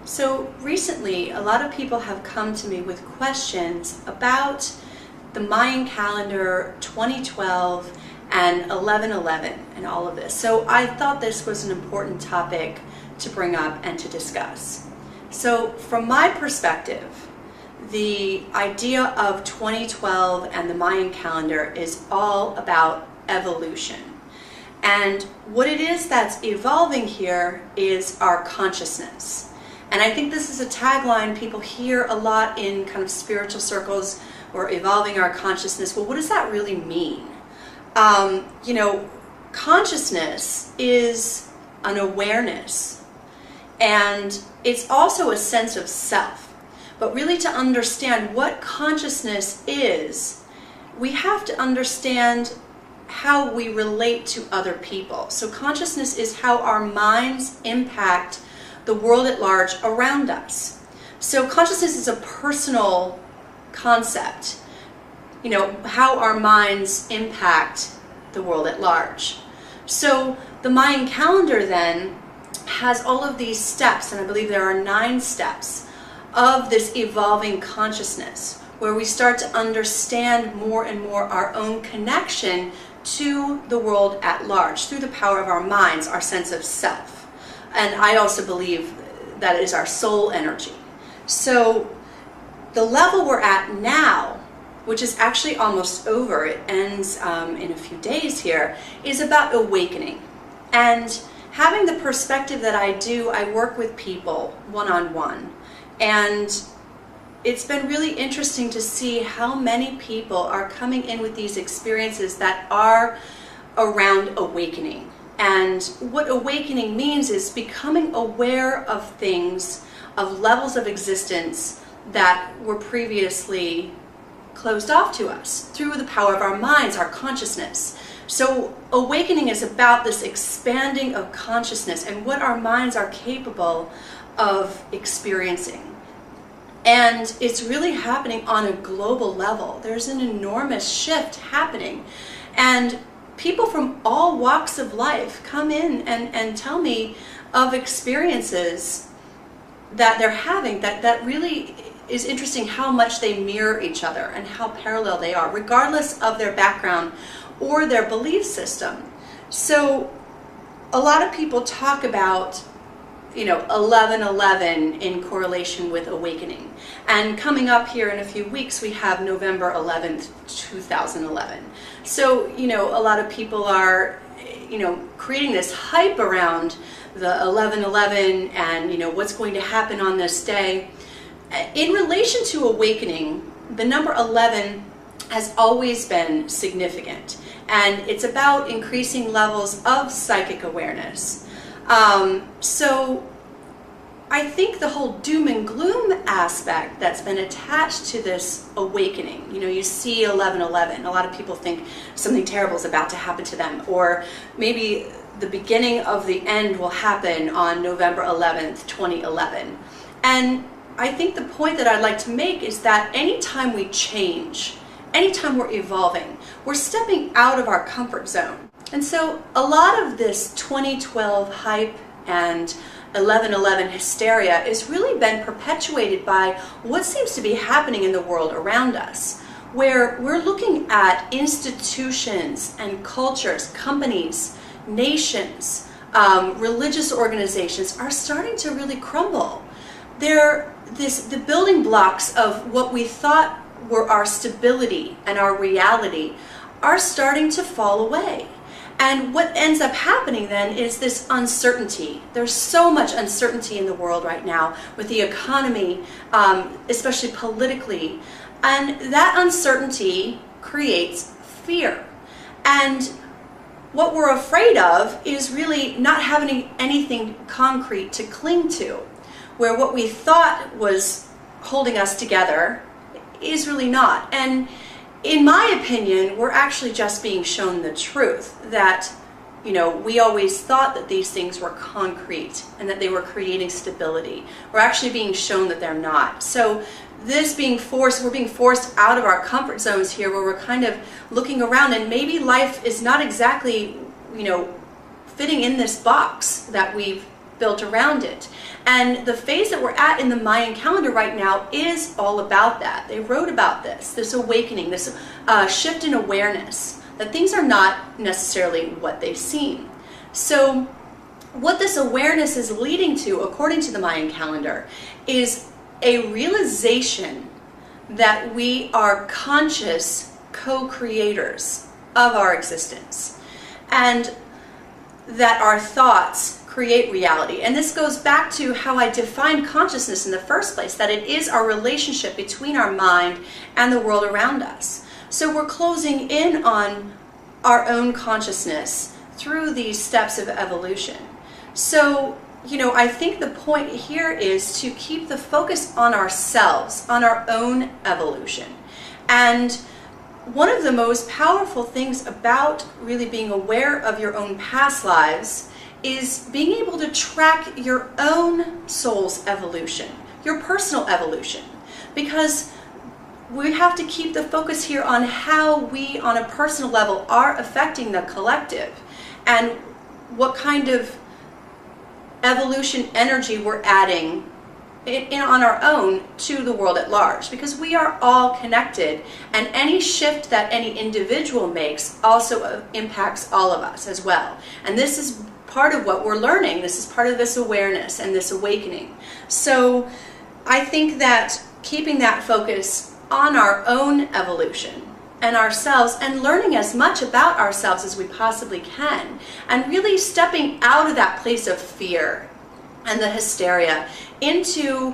So recently, a lot of people have come to me with questions about the Mayan calendar 2012 and 11/11 and all of this. So I thought this was an important topic to bring up and to discuss. So from my perspective, the idea of 2012 and the Mayan calendar is all about evolution. And what it is that's evolving here is our consciousness. And I think this is a tagline people hear a lot in kind of spiritual circles. We're evolving our consciousness. Well, what does that really mean? Consciousness is an awareness, and it's also a sense of self. But really, to understand what consciousness is, we have to understand how we relate to other people. So consciousness is how our minds impact the world at large around us. So consciousness is a personal concept, how our minds impact the world at large. So the Mayan calendar then has all of these steps, and I believe there are 9 steps of this evolving consciousness, where we start to understand more and more our own connection to the world at large through the power of our minds, our sense of self. And I also believe that it is our soul energy. So the level we're at now, which is actually almost over, it ends in a few days here, is about awakening. And having the perspective that I do, I work with people one-on-one. And it's been really interesting to see how many people are coming in with these experiences that are around awakening. And what awakening means is becoming aware of things, of levels of existence that were previously closed off to us through the power of our minds, our consciousness. So awakening is about this expanding of consciousness and what our minds are capable of experiencing. And it's really happening on a global level. There's an enormous shift happening. And people from all walks of life come in and tell me of experiences that they're having that really is interesting, how much they mirror each other and how parallel they are, regardless of their background or their belief system. So a lot of people talk about 11/11 in correlation with awakening. And coming up here in a few weeks, we have November 11th, 2011. So, a lot of people are, creating this hype around the 11/11 and, what's going to happen on this day. In relation to awakening, the number 11 has always been significant. And it's about increasing levels of psychic awareness. So I think the whole doom and gloom aspect that's been attached to this awakening, you see 11/11, a lot of people think something terrible is about to happen to them, or maybe the beginning of the end will happen on November 11th, 2011. And I think the point that I'd like to make is that anytime we change, anytime we're evolving, we're stepping out of our comfort zone. And so a lot of this 2012 hype and 11/11 hysteria has really been perpetuated by what seems to be happening in the world around us, where we're looking at institutions and cultures, companies, nations, religious organizations are starting to really crumble. The building blocks of what we thought were our stability and our reality are starting to fall away. And what ends up happening then is this uncertainty. There's so much uncertainty in the world right now with the economy, especially politically. And that uncertainty creates fear. And what we're afraid of is really not having anything concrete to cling to, where what we thought was holding us together is really not. And in my opinion, we're actually just being shown the truth that, we always thought that these things were concrete and that they were creating stability. We're actually being shown that they're not. So we're being forced out of our comfort zones here, where we're kind of looking around, and maybe life is not exactly, fitting in this box that we've built around it. And the phase that we're at in the Mayan calendar right now is all about that. They wrote about this awakening, this shift in awareness, that things are not necessarily what they seem. So what this awareness is leading to, according to the Mayan calendar, is a realization that we are conscious co-creators of our existence, and that our thoughts create reality. And this goes back to how I defined consciousness in the first place, that it is our relationship between our mind and the world around us. So we're closing in on our own consciousness through these steps of evolution. So, you know, I think the point here is to keep the focus on ourselves, on our own evolution. And one of the most powerful things about really being aware of your own past lives is being able to track your own soul's evolution, your personal evolution. Because we have to keep the focus here on how we, on a personal level, are affecting the collective, and what kind of evolution energy we're adding on our own to the world at large, because we are all connected, and any shift that any individual makes also impacts all of us as well. And this is part of what we're learning. This is part of this awareness and this awakening. So I think that keeping that focus on our own evolution and ourselves, and learning as much about ourselves as we possibly can, and really stepping out of that place of fear and the hysteria into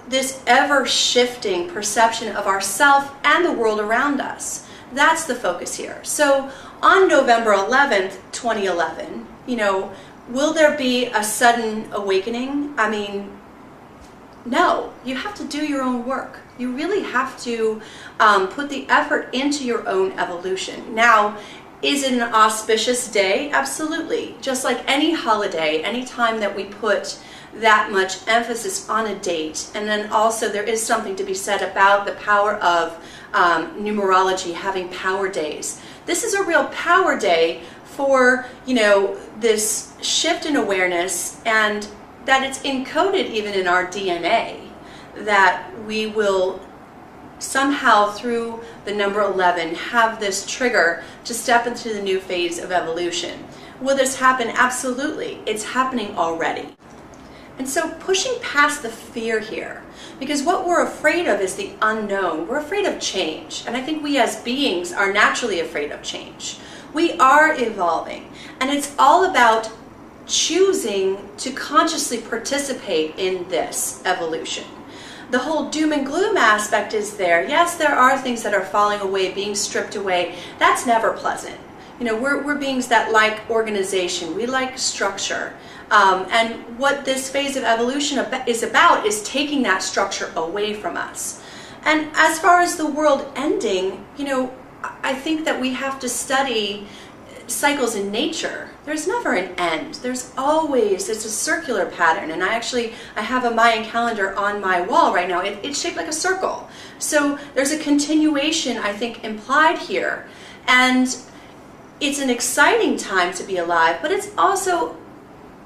this ever-shifting perception of ourself and the world around us. That's the focus here. So on November 11th, 2011, you know, will there be a sudden awakening? I mean, no. You have to do your own work. You really have to put the effort into your own evolution. Now, is it an auspicious day? Absolutely. Just like any holiday, any time that we put that much emphasis on a date, and then also there is something to be said about the power of numerology, having power days. This is a real power day for, you know, this shift in awareness, and that it's encoded even in our DNA, that we will somehow through the number 11 have this trigger to step into the new phase of evolution. Will this happen? Absolutely. It's happening already. And so pushing past the fear here, because what we're afraid of is the unknown. We're afraid of change. And I think we as beings are naturally afraid of change. We are evolving, and it's all about choosing to consciously participate in this evolution. The whole doom and gloom aspect is there. Yes, there are things that are falling away, being stripped away. That's never pleasant. You know, we're beings that like organization. We like structure. And what this phase of evolution is about is taking that structure away from us. And as far as the world ending, you know, I think that we have to study cycles in nature. There's never an end. There's always, it's a circular pattern. And I have a Mayan calendar on my wall right now. It's shaped like a circle. So there's a continuation, I think, implied here. And it's an exciting time to be alive, but it's also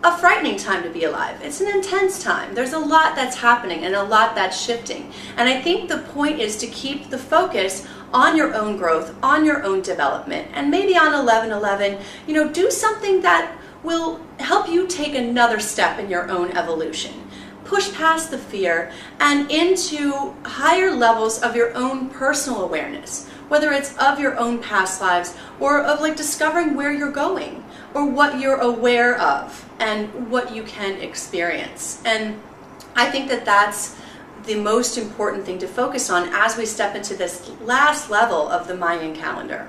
a frightening time to be alive. It's an intense time. There's a lot that's happening and a lot that's shifting. And I think the point is to keep the focus on your own growth, on your own development, and maybe on 11/11, you know, do something that will help you take another step in your own evolution. Push past the fear and into higher levels of your own personal awareness, whether it's of your own past lives or of like discovering where you're going or what you're aware of and what you can experience. And I think that that's the most important thing to focus on as we step into this last level of the Mayan calendar.